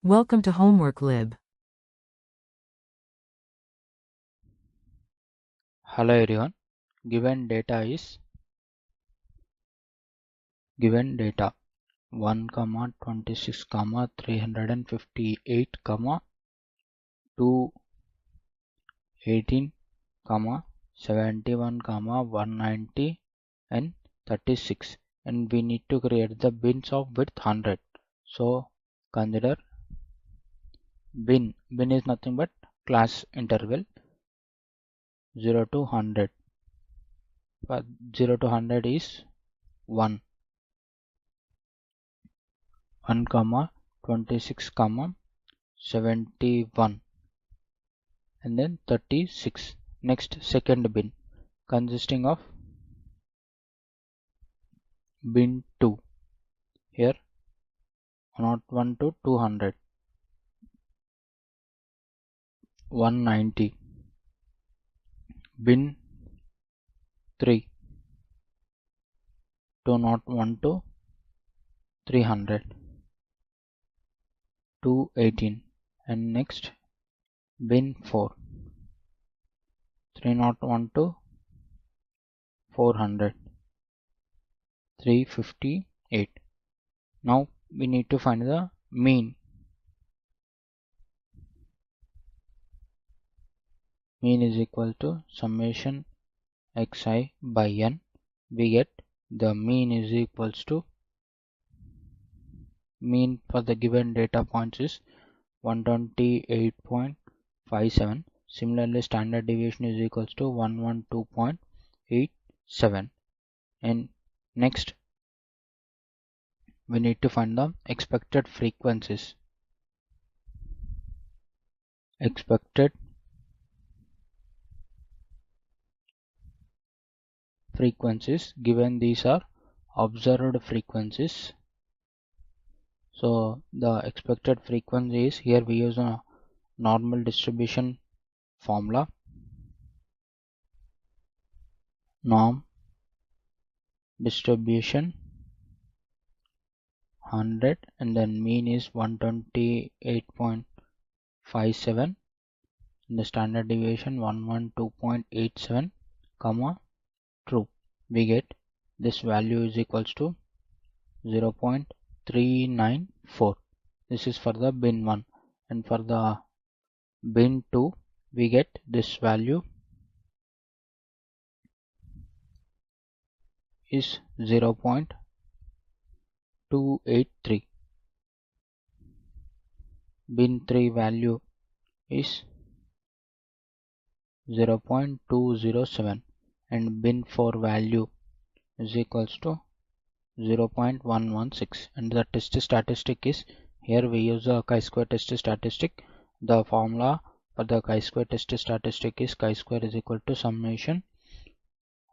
Welcome to Homework Lib. Hello everyone. Given data 1, 26, 358, 218, 71, 190 and 36, and we need to create the bins of width 100. So consider bin is nothing but class interval 0 to 100. But 0 to 100 is 1, 26, 71 and then 36. Next, second bin consisting of bin 2, here 101 to 200, 190. Bin 3, 201 to 300, 218. And next bin 4, 301 to 400, 358. Now we need to find the mean. Mean is equal to summation xi by n. We get the mean is equals to mean for the given data points is 128.57. Similarly, standard deviation is equals to 112.87. And next we need to find the expected frequencies. Expected frequencies, given these are observed frequencies. So the expected frequency is, here we use a normal distribution formula, norm distribution 100, and then mean is 128.57, and the standard deviation 112.87, true. We get this value is equals to 0.394. This is for the bin 1, and for the bin 2 we get this value is 0.283. bin 3 value is 0.207, and bin 4 value is equals to 0.116. and the test statistic is, here we use a chi-square test statistic. The formula for the chi-square test statistic is chi-square is equal to summation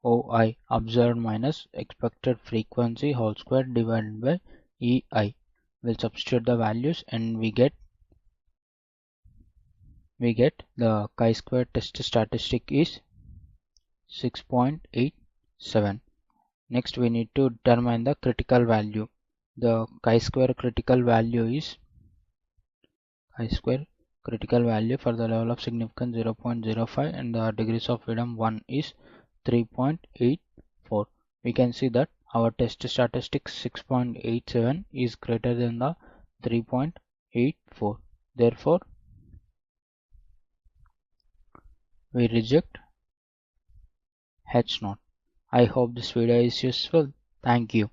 OI observed minus expected frequency whole square divided by EI. We'll substitute the values and we get the chi-square test statistic is 6.87. Next we need to determine the critical value. The chi-square critical value is chi-square critical value for the level of significance 0.05 and the degrees of freedom 1 is 3.84. We can see that our test statistic 6.87 is greater than the 3.84. Therefore, we reject H0. I hope this video is useful. Thank you.